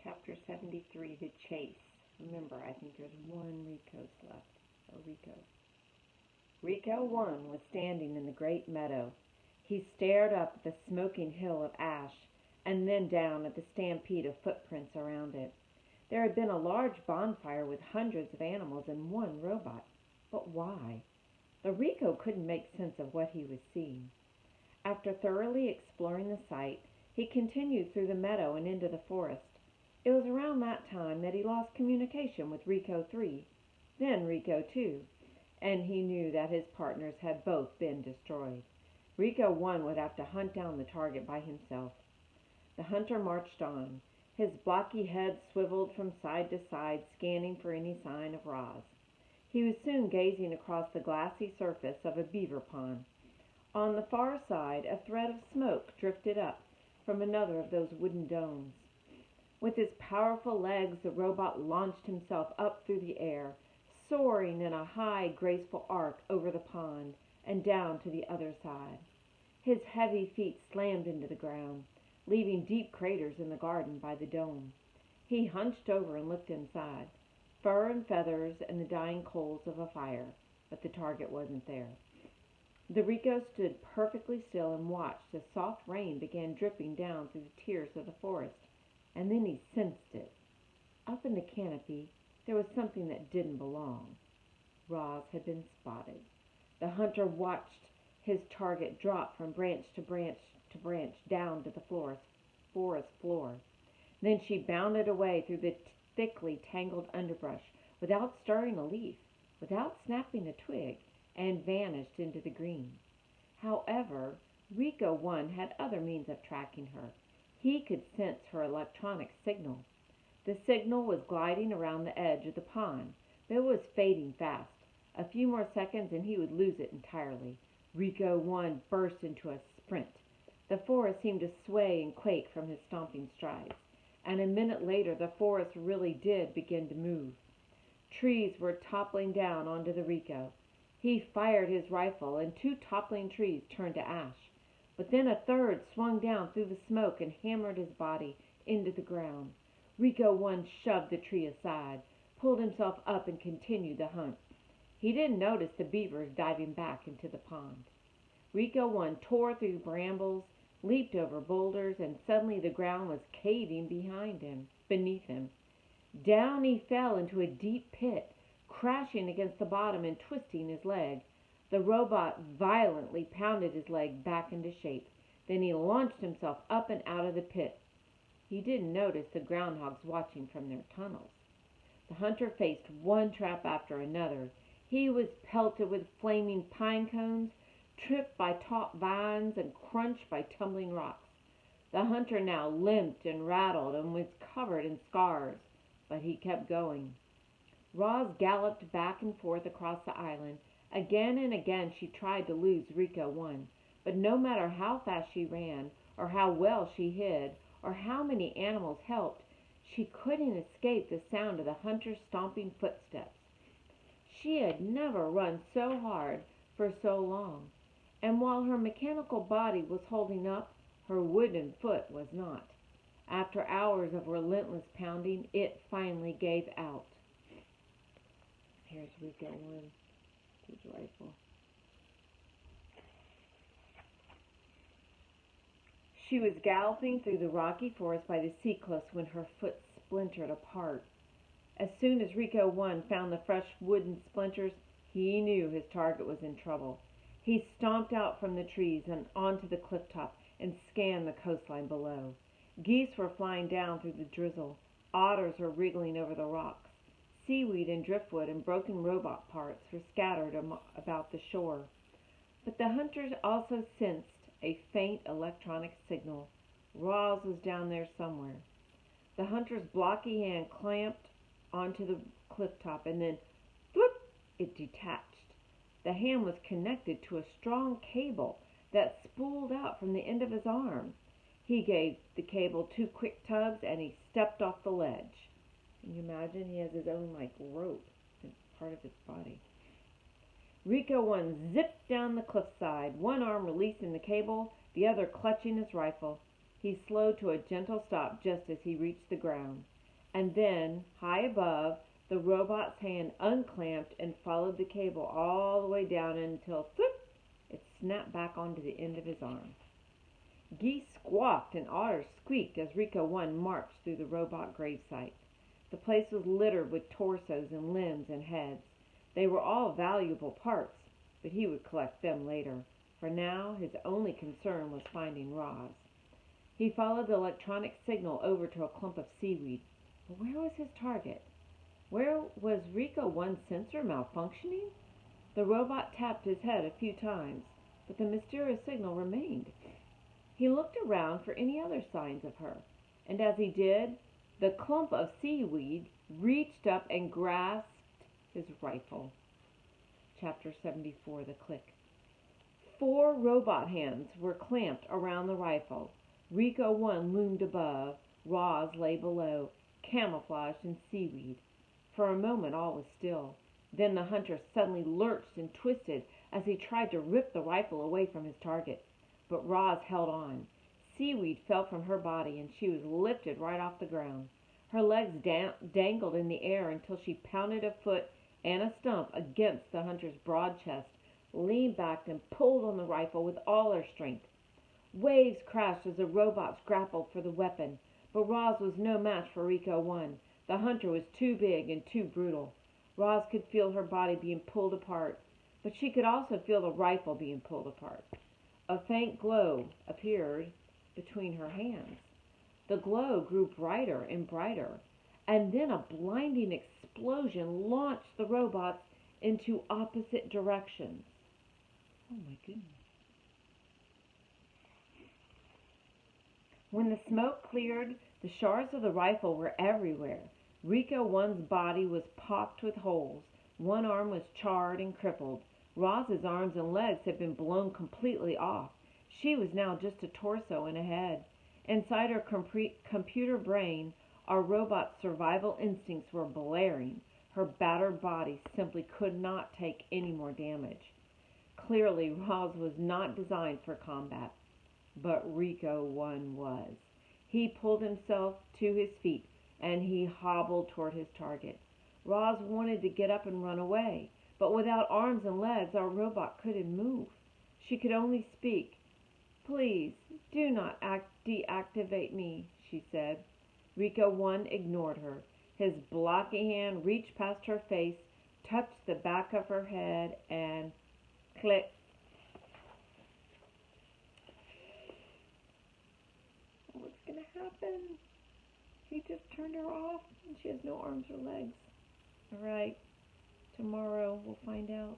Chapter 73, The Chase. Remember, I think there's one Rico's left. Or Rico. Rico 1 was standing in the great meadow. He stared up at the smoking hill of ash, and then down at the stampede of footprints around it. There had been a large bonfire with hundreds of animals and one robot. But why? The Rico couldn't make sense of what he was seeing. After thoroughly exploring the site, he continued through the meadow and into the forest. It was around that time that he lost communication with Rico 3, then Rico 2, and he knew that his partners had both been destroyed. Rico 1 would have to hunt down the target by himself. The hunter marched on. His blocky head swiveled from side to side, scanning for any sign of Roz. He was soon gazing across the glassy surface of a beaver pond. On the far side, a thread of smoke drifted up from another of those wooden domes. With his powerful legs, the robot launched himself up through the air, soaring in a high, graceful arc over the pond and down to the other side. His heavy feet slammed into the ground, leaving deep craters in the garden by the dome. He hunched over and looked inside. Fur and feathers and the dying coals of a fire, but the target wasn't there. The Rico stood perfectly still and watched as soft rain began dripping down through the tiers of the forest. And then he sensed it. Up in the canopy, there was something that didn't belong. Roz had been spotted. The hunter watched his target drop from branch to branch to branch down to the forest floor. Then she bounded away through the thickly tangled underbrush without stirring a leaf, without snapping a twig, and vanished into the green. However, Rico 1 had other means of tracking her. He could sense her electronic signal. The signal was gliding around the edge of the pond, but it was fading fast. A few more seconds and he would lose it entirely. Rico 1 burst into a sprint. The forest seemed to sway and quake from his stomping strides, and a minute later the forest really did begin to move. Trees were toppling down onto the Rico. He fired his rifle, and 2 toppling trees turned to ash. But then a third swung down through the smoke and hammered his body into the ground. Rico 1 shoved the tree aside, pulled himself up, and continued the hunt. He didn't notice the beavers diving back into the pond. Rico 1 tore through brambles, leaped over boulders, and suddenly the ground was caving beneath him. Down he fell into a deep pit, crashing against the bottom and twisting his leg. The robot violently pounded his leg back into shape. Then he launched himself up and out of the pit. He didn't notice the groundhogs watching from their tunnels. The hunter faced one trap after another. He was pelted with flaming pine cones, tripped by taut vines, and crunched by tumbling rocks. The hunter now limped and rattled and was covered in scars, but he kept going. Roz galloped back and forth across the island. Again and again she tried to lose Rico 1, but no matter how fast she ran, or how well she hid, or how many animals helped, she couldn't escape the sound of the hunter's stomping footsteps. She had never run so hard for so long, and while her mechanical body was holding up, her wooden foot was not. After hours of relentless pounding, it finally gave out. Here's Rico 1. His rifle. She was galloping through the rocky forest by the sea cliffs when her foot splintered apart. As soon as Rico 1 found the fresh wooden splinters, he knew his target was in trouble. He stomped out from the trees and onto the cliff top and scanned the coastline below. Geese were flying down through the drizzle. Otters were wriggling over the rocks. Seaweed and driftwood and broken robot parts were scattered about the shore. But the hunters also sensed a faint electronic signal. Roz was down there somewhere. The hunter's blocky hand clamped onto the cliff top, and then, whoop, it detached. The hand was connected to a strong cable that spooled out from the end of his arm. He gave the cable 2 quick tugs, and he stepped off the ledge. Can you imagine? He has his own, rope. It's part of his body. Rico 1 zipped down the cliffside, one arm releasing the cable, the other clutching his rifle. He slowed to a gentle stop just as he reached the ground. And then, high above, the robot's hand unclamped and followed the cable all the way down until, thwip, it snapped back onto the end of his arm. Geese squawked and otters squeaked as Rico 1 marched through the robot gravesite. The place was littered with torsos and limbs and heads. They were all valuable parts, but he would collect them later. For now, his only concern was finding Roz. He followed the electronic signal over to a clump of seaweed. But where was his target? Where was Rico 1's sensor malfunctioning? The robot tapped his head a few times, but the mysterious signal remained. He looked around for any other signs of her, and as he did, the clump of seaweed reached up and grasped his rifle. Chapter 74, The Click. 4 robot hands were clamped around the rifle. Rico 1 loomed above. Roz lay below, camouflaged in seaweed. For a moment all was still. Then the hunter suddenly lurched and twisted as he tried to rip the rifle away from his target. But Roz held on. Seaweed fell from her body and she was lifted right off the ground. Her legs dangled in the air until she pounded a foot and a stump against the hunter's broad chest, leaned back and pulled on the rifle with all her strength. Waves crashed as the robots grappled for the weapon, but Roz was no match for Rico 1. The hunter was too big and too brutal. Roz could feel her body being pulled apart, but she could also feel the rifle being pulled apart. A faint glow appeared between her hands. The glow grew brighter and brighter, and then a blinding explosion launched the robots into opposite directions. Oh my goodness. When the smoke cleared, the shards of the rifle were everywhere. Rico 1's body was pocked with holes. One arm was charred and crippled. Roz's arms and legs had been blown completely off. She was now just a torso and a head. Inside her computer brain, our robot's survival instincts were blaring. Her battered body simply could not take any more damage. Clearly, Roz was not designed for combat, but Rico 1 was. He pulled himself to his feet, and he hobbled toward his target. Roz wanted to get up and run away, but without arms and legs, our robot couldn't move. She could only speak. "Please, do not deactivate me," she said. Rico 1 ignored her. His blocky hand reached past her face, touched the back of her head, and click. What's going to happen? He just turned her off, and she has no arms or legs. All right, tomorrow we'll find out.